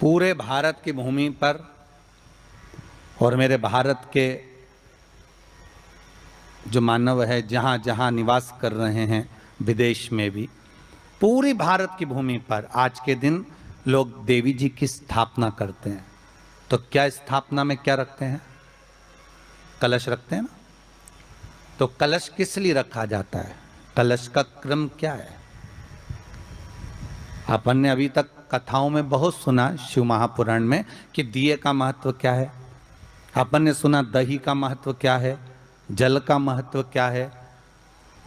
पूरे भारत की भूमि पर और मेरे भारत के जो मानव है जहाँ जहाँ निवास कर रहे हैं, विदेश में भी, पूरी भारत की भूमि पर आज के दिन लोग देवी जी की स्थापना करते हैं। तो क्या स्थापना में क्या रखते हैं? कलश रखते हैं ना। तो कलश किस लिए रखा जाता है? कलश का क्रम क्या है? अपन ने अभी तक कथाओं में बहुत सुना, शिव महापुराण में, कि दिए का महत्व क्या है। अपन ने सुना दही का महत्व क्या है, जल का महत्व क्या है।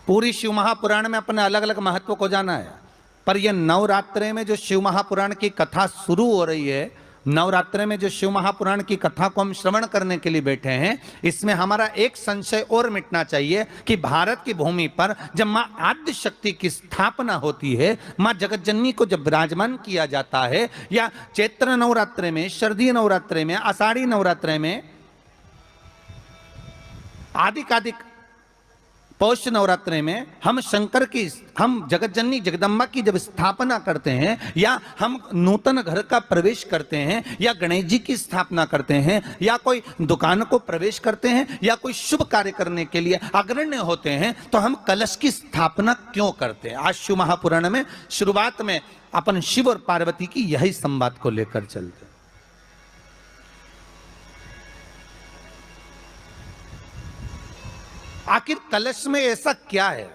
पूरी शिव महापुराण में अपने अलग अलग महत्व को जाना है। पर यह नवरात्रे में जो शिव महापुराण की कथा शुरू हो रही है, नवरात्रे में जो शिव महापुराण की कथा को हम श्रवण करने के लिए बैठे हैं, इसमें हमारा एक संशय और मिटना चाहिए कि भारत की भूमि पर जब मां आद्य शक्ति की स्थापना होती है, मां जगत जननी को जब विराजमान किया जाता है, या चैत्र नवरात्रे में, शरदीय नवरात्रे में, आषाढ़ी नवरात्रे में, आदिकादिक पौष नवरात्रे में हम शंकर की, हम जगत जननी जगदम्बा की जब स्थापना करते हैं, या हम नूतन घर का प्रवेश करते हैं, या गणेश जी की स्थापना करते हैं, या कोई दुकान को प्रवेश करते हैं, या कोई शुभ कार्य करने के लिए अग्रण्य होते हैं, तो हम कलश की स्थापना क्यों करते हैं? आज शिव महापुराण में शुरुआत में अपन शिव और पार्वती की यही संवाद को लेकर चलते हैं। आखिर कलश में ऐसा क्या है?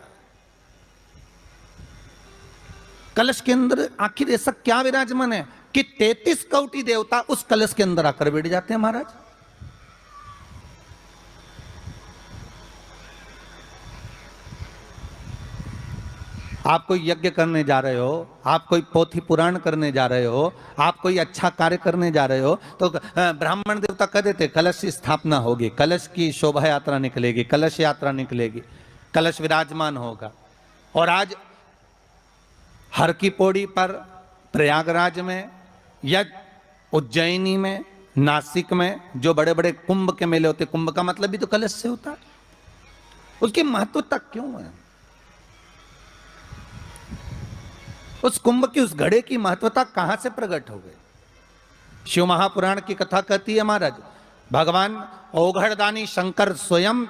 कलश के अंदर आखिर ऐसा क्या विराजमान है कि 33 कोटि देवता उस कलश के अंदर आकर बैठ जाते हैं? महाराज, आप कोई यज्ञ करने जा रहे हो, आप कोई पोथी पुराण करने जा रहे हो, आप कोई अच्छा कार्य करने जा रहे हो, तो ब्राह्मण देवता कह देते कलश की स्थापना होगी, कलश की शोभा यात्रा निकलेगी, कलश यात्रा निकलेगी, कलश विराजमान होगा। और आज हर की पौड़ी पर, प्रयागराज में, या उज्जैनी में, नासिक में जो बड़े बड़े कुंभ के मेले होते, कुंभ का मतलब भी तो कलश से होता है। उसकी महत्वता क्यों है? उस कुंभ की, उस घड़े की महत्वता कहां से प्रकट हो गई? शिव महापुराण की कथा कहती है महाराज, भगवान ओघड़दानी शंकर स्वयं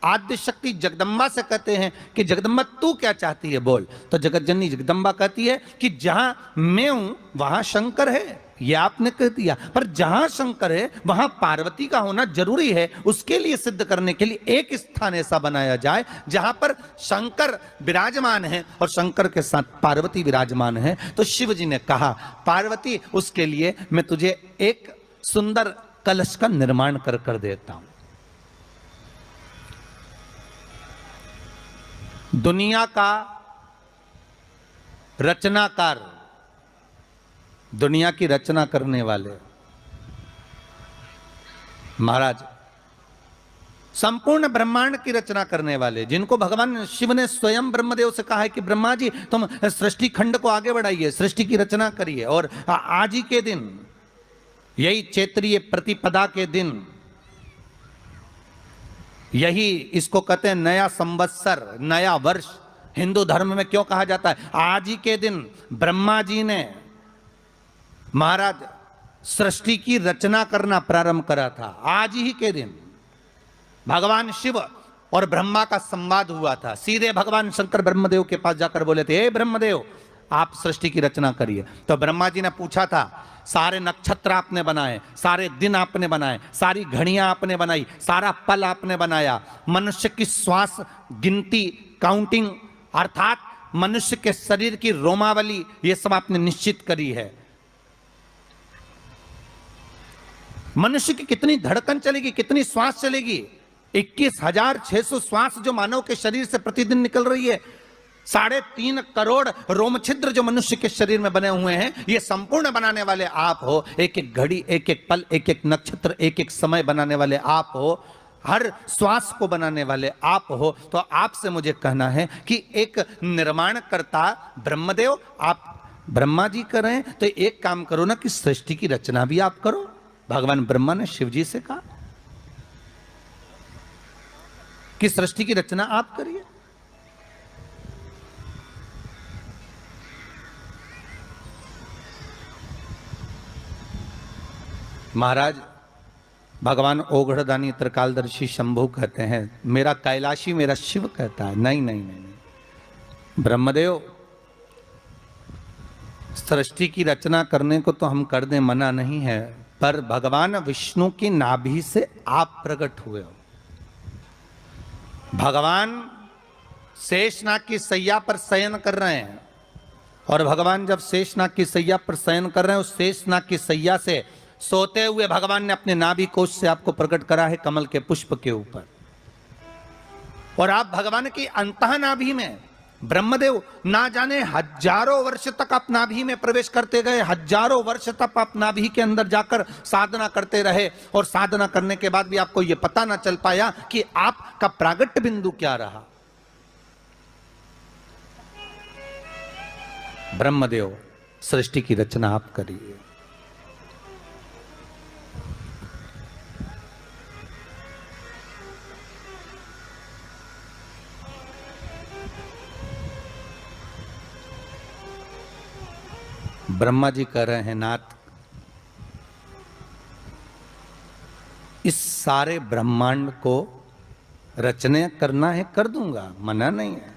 आद्य शक्ति जगदम्बा से कहते हैं कि जगदम्बा तू क्या चाहती है बोल। तो जगत जननी जगदम्बा कहती है कि जहां मैं हूं वहां शंकर है। ये आपने कह दिया, पर जहां शंकर है वहां पार्वती का होना जरूरी है। उसके लिए सिद्ध करने के लिए एक स्थान ऐसा बनाया जाए जहां पर शंकर विराजमान है और शंकर के साथ पार्वती विराजमान है। तो शिव जी ने कहा, पार्वती, उसके लिए मैं तुझे एक सुंदर कलश का निर्माण कर देता हूं। दुनिया का रचनाकार, दुनिया की रचना करने वाले महाराज, संपूर्ण ब्रह्मांड की रचना करने वाले, जिनको भगवान शिव ने स्वयं ब्रह्मदेव से कहा है कि ब्रह्मा जी तुम सृष्टि खंड को आगे बढ़ाइए, सृष्टि की रचना करिए। और आज ही के दिन, यही चैत्रीय प्रतिपदा के दिन, यही इसको कहते हैं नया संवत्सर, नया वर्ष। हिंदू धर्म में क्यों कहा जाता है? आज ही के दिन ब्रह्मा जी ने महाराज सृष्टि की रचना करना प्रारंभ करा था। आज ही के दिन भगवान शिव और ब्रह्मा का संवाद हुआ था। सीधे भगवान शंकर ब्रह्मदेव के पास जाकर बोले थे, हे ब्रह्मदेव, आप सृष्टि की रचना करिए। तो ब्रह्मा जी ने पूछा था, सारे नक्षत्र आपने बनाए, सारे दिन आपने बनाए, सारी घड़ियां आपने बनाई, सारा पल आपने बनाया, मनुष्य की श्वास गिनती, काउंटिंग, अर्थात मनुष्य के शरीर की रोमावली, ये सब आपने निश्चित करी है। मनुष्य की कितनी धड़कन चलेगी, कितनी श्वास चलेगी? 21,600 श्वास जो मानव के शरीर से प्रतिदिन निकल रही है। 3.5 करोड़ रोम छिद्र जो मनुष्य के शरीर में बने हुए हैं, ये संपूर्ण बनाने वाले आप हो। एक एक घड़ी, एक एक पल, एक एक नक्षत्र, एक एक समय बनाने वाले आप हो। हर श्वास को बनाने वाले आप हो। तो आपसे मुझे कहना है कि एक निर्माणकर्ता ब्रह्मदेव, आप ब्रह्मा जी कर रहे हैं, तो एक काम करो ना कि सृष्टि की रचना भी आप करो। भगवान ब्रह्मा ने शिव जी से कहा कि सृष्टि की रचना आप करिए। महाराज भगवान ओघड़दानी त्रिकालदर्शी शंभु कहते हैं, मेरा कैलाशी मेरा शिव कहता है, नहीं नहीं नहीं, नहीं। ब्रह्मदेव सृष्टि की रचना करने को तो हम कर दें, मना नहीं है, पर भगवान विष्णु की नाभि से आप प्रकट हुए हो। भगवान शेषनाग की सैया पर शयन कर रहे हैं, और भगवान जब शेषनाग की सैया पर शयन कर रहे हैं, उस शेषनाग की सैया से सोते हुए भगवान ने अपने नाभि कोश से आपको प्रकट करा है कमल के पुष्प के ऊपर, और आप भगवान की अंतः नाभि में, ब्रह्मदेव ना जाने हजारों वर्ष तक आप नाभि में प्रवेश करते गए, हजारों वर्ष तक आप नाभि के अंदर जाकर साधना करते रहे, और साधना करने के बाद भी आपको यह पता ना चल पाया कि आपका प्रागट्य बिंदु क्या रहा। ब्रह्मदेव सृष्टि की रचना आप करिए। ब्रह्मा जी कह रहे हैं, नाथ इस सारे ब्रह्मांड को रचना करना है, कर दूंगा, मना नहीं है,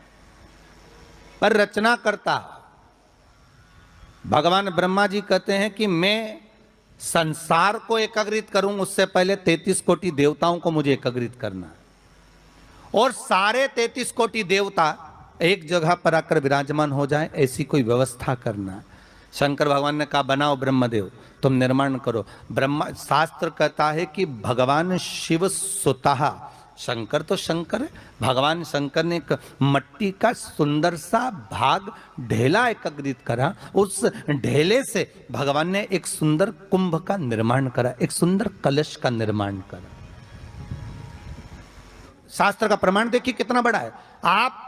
पर रचना करता भगवान ब्रह्मा जी कहते हैं कि मैं संसार को एकाग्रित करूं, उससे पहले 33 कोटि देवताओं को मुझे एकाग्रित करना है, और सारे 33 कोटि देवता एक जगह पर आकर विराजमान हो जाए, ऐसी कोई व्यवस्था करना है। शंकर भगवान ने कहा, बनाओ ब्रह्मदेव, तुम निर्माण करो। ब्रह्मा शास्त्र कहता है कि भगवान शिव स्वतः, शंकर तो शंकर है, भगवान शंकर ने एक मट्टी का सुंदर सा भाग ढेला एकत्रित करा, उस ढेले से भगवान ने एक सुंदर कुंभ का निर्माण करा, एक सुंदर कलश का निर्माण करा। शास्त्र का प्रमाण देखिए कितना बड़ा है। आप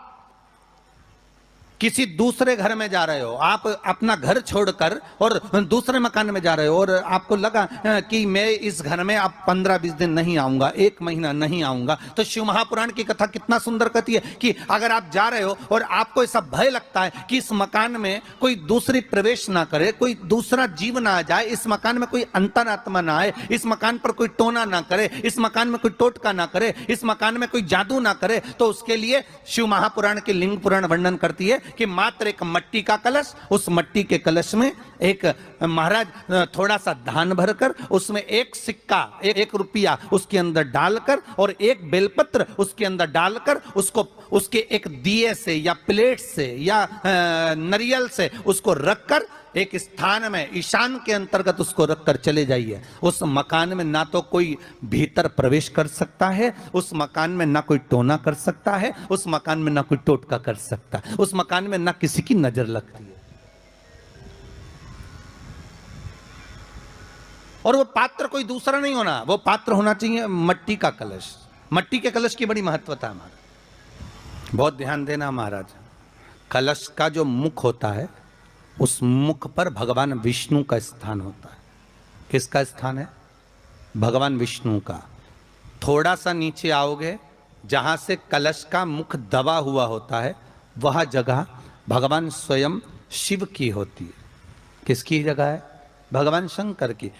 किसी दूसरे घर में जा रहे हो, आप अपना घर छोड़कर और दूसरे मकान में जा रहे हो, और आपको लगा कि मैं इस घर में अब 15-20 दिन नहीं आऊंगा, 1 महीना नहीं आऊंगा, तो शिव महापुराण की कथा कितना सुंदर कहती है कि अगर आप जा रहे हो और आपको ऐसा भय लगता है कि इस मकान में कोई दूसरी प्रवेश ना करे, कोई दूसरा जीव ना आ जाए, इस मकान में कोई अंतरात्मा ना आए, इस मकान पर कोई टोना ना करे, इस मकान में कोई टोटका ना करे, इस मकान में कोई जादू ना करे, तो उसके लिए शिव महापुराण की लिंग पुराण वर्णन करती है कि मात्र एक मट्टी का कलश, उस मट्टी के कलश में एक महाराज थोड़ा सा धान भरकर, उसमें एक सिक्का, एक रुपया उसके अंदर डालकर, और एक बेलपत्र उसके अंदर डालकर, उसको उसके एक दिए से या प्लेट से या नारियल से उसको रखकर एक स्थान में ईशान के अंतर्गत उसको रखकर चले जाइए। उस मकान में ना तो कोई भीतर प्रवेश कर सकता है, उस मकान में ना कोई टोना कर सकता है, उस मकान में ना कोई टोटका कर सकता है, उस मकान में ना किसी की नजर लगती है। और वो पात्र कोई दूसरा नहीं होना, वो पात्र होना चाहिए मट्टी का कलश। मट्टी के कलश की बड़ी महत्वता है महाराज, बहुत ध्यान देना महाराज। कलश का जो मुख होता है, उस मुख पर भगवान विष्णु का स्थान होता है। किसका स्थान है? भगवान विष्णु का। थोड़ा सा नीचे आओगे, जहां से कलश का मुख दबा हुआ होता है, वह जगह भगवान स्वयं शिव की होती है। किसकी जगह है? भगवान शंकर की।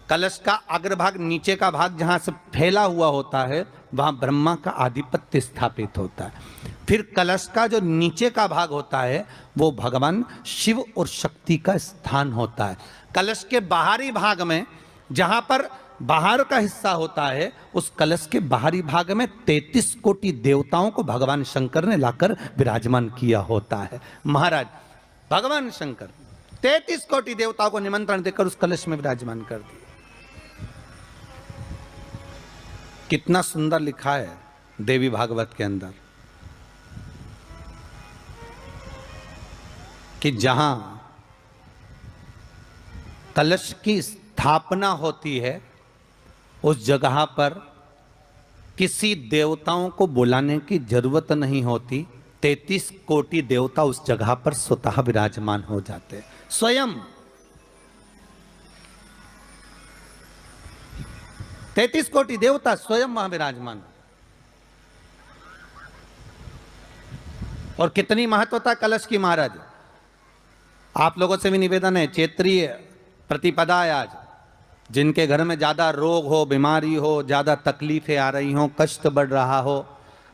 कलश का अग्रभाग, नीचे का भाग जहां से फैला हुआ होता है, वहां ब्रह्मा का आधिपत्य स्थापित होता है। फिर कलश का जो नीचे का भाग होता है, वो भगवान शिव और शक्ति का स्थान होता है। कलश के बाहरी भाग में, जहां पर बाहर का हिस्सा होता है, उस कलश के बाहरी भाग में 33 कोटि देवताओं को भगवान शंकर ने लाकर विराजमान किया होता है। महाराज भगवान शंकर 33 कोटि देवताओं को निमंत्रण देकर उस कलश में विराजमान कर दिया। कितना सुंदर लिखा है देवी भागवत के अंदर कि जहां कलश की स्थापना होती है, उस जगह पर किसी देवताओं को बुलाने की जरूरत नहीं होती। 33 कोटि देवता उस जगह पर स्वतः विराजमान हो जाते हैं। स्वयं 33 कोटि देवता स्वयं वहां विराजमान। और कितनी महत्वता कलश की महाराज। आप लोगों से भी निवेदन है, क्षेत्रीय प्रतिपदा है आज, जिनके घर में ज़्यादा रोग हो, बीमारी हो, ज़्यादा तकलीफें आ रही हों, कष्ट बढ़ रहा हो,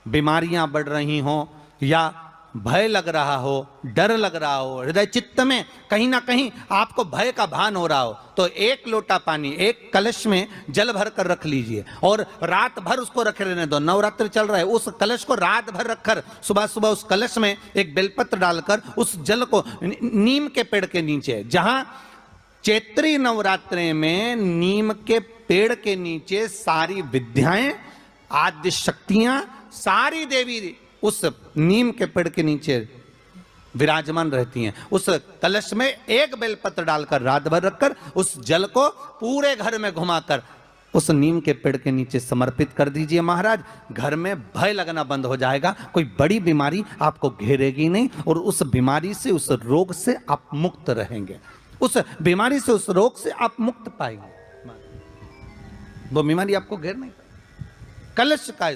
बीमारियां बढ़ रही हों, या भय लग रहा हो, डर लग रहा हो, हृदय चित्त में कहीं ना कहीं आपको भय का भान हो रहा हो, तो एक लोटा पानी, एक कलश में जल भर कर रख लीजिए और रात भर उसको रखे रहने दो। नवरात्र चल रहा है, उस कलश को रात भर रखकर सुबह सुबह उस कलश में एक बेलपत्र डालकर उस जल को नीम के पेड़ के नीचे, जहां चैत्री नवरात्रि में नीम के पेड़ के नीचे सारी विद्याएं, आद्य शक्तियां, सारी देवी उस नीम के पेड़ के नीचे विराजमान रहती हैं। उस कलश में एक बेलपत्र डालकर रात भर रखकर उस जल को पूरे घर में घुमाकर उस नीम के पेड़ के नीचे समर्पित कर दीजिए महाराज। घर में भय लगना बंद हो जाएगा, कोई बड़ी बीमारी आपको घेरेगी नहीं और उस बीमारी से, उस रोग से आप मुक्त रहेंगे। उस बीमारी से, उस रोग से आप मुक्त पाएंगे, वो बीमारी आपको घेर नहीं पाएगी। कलश का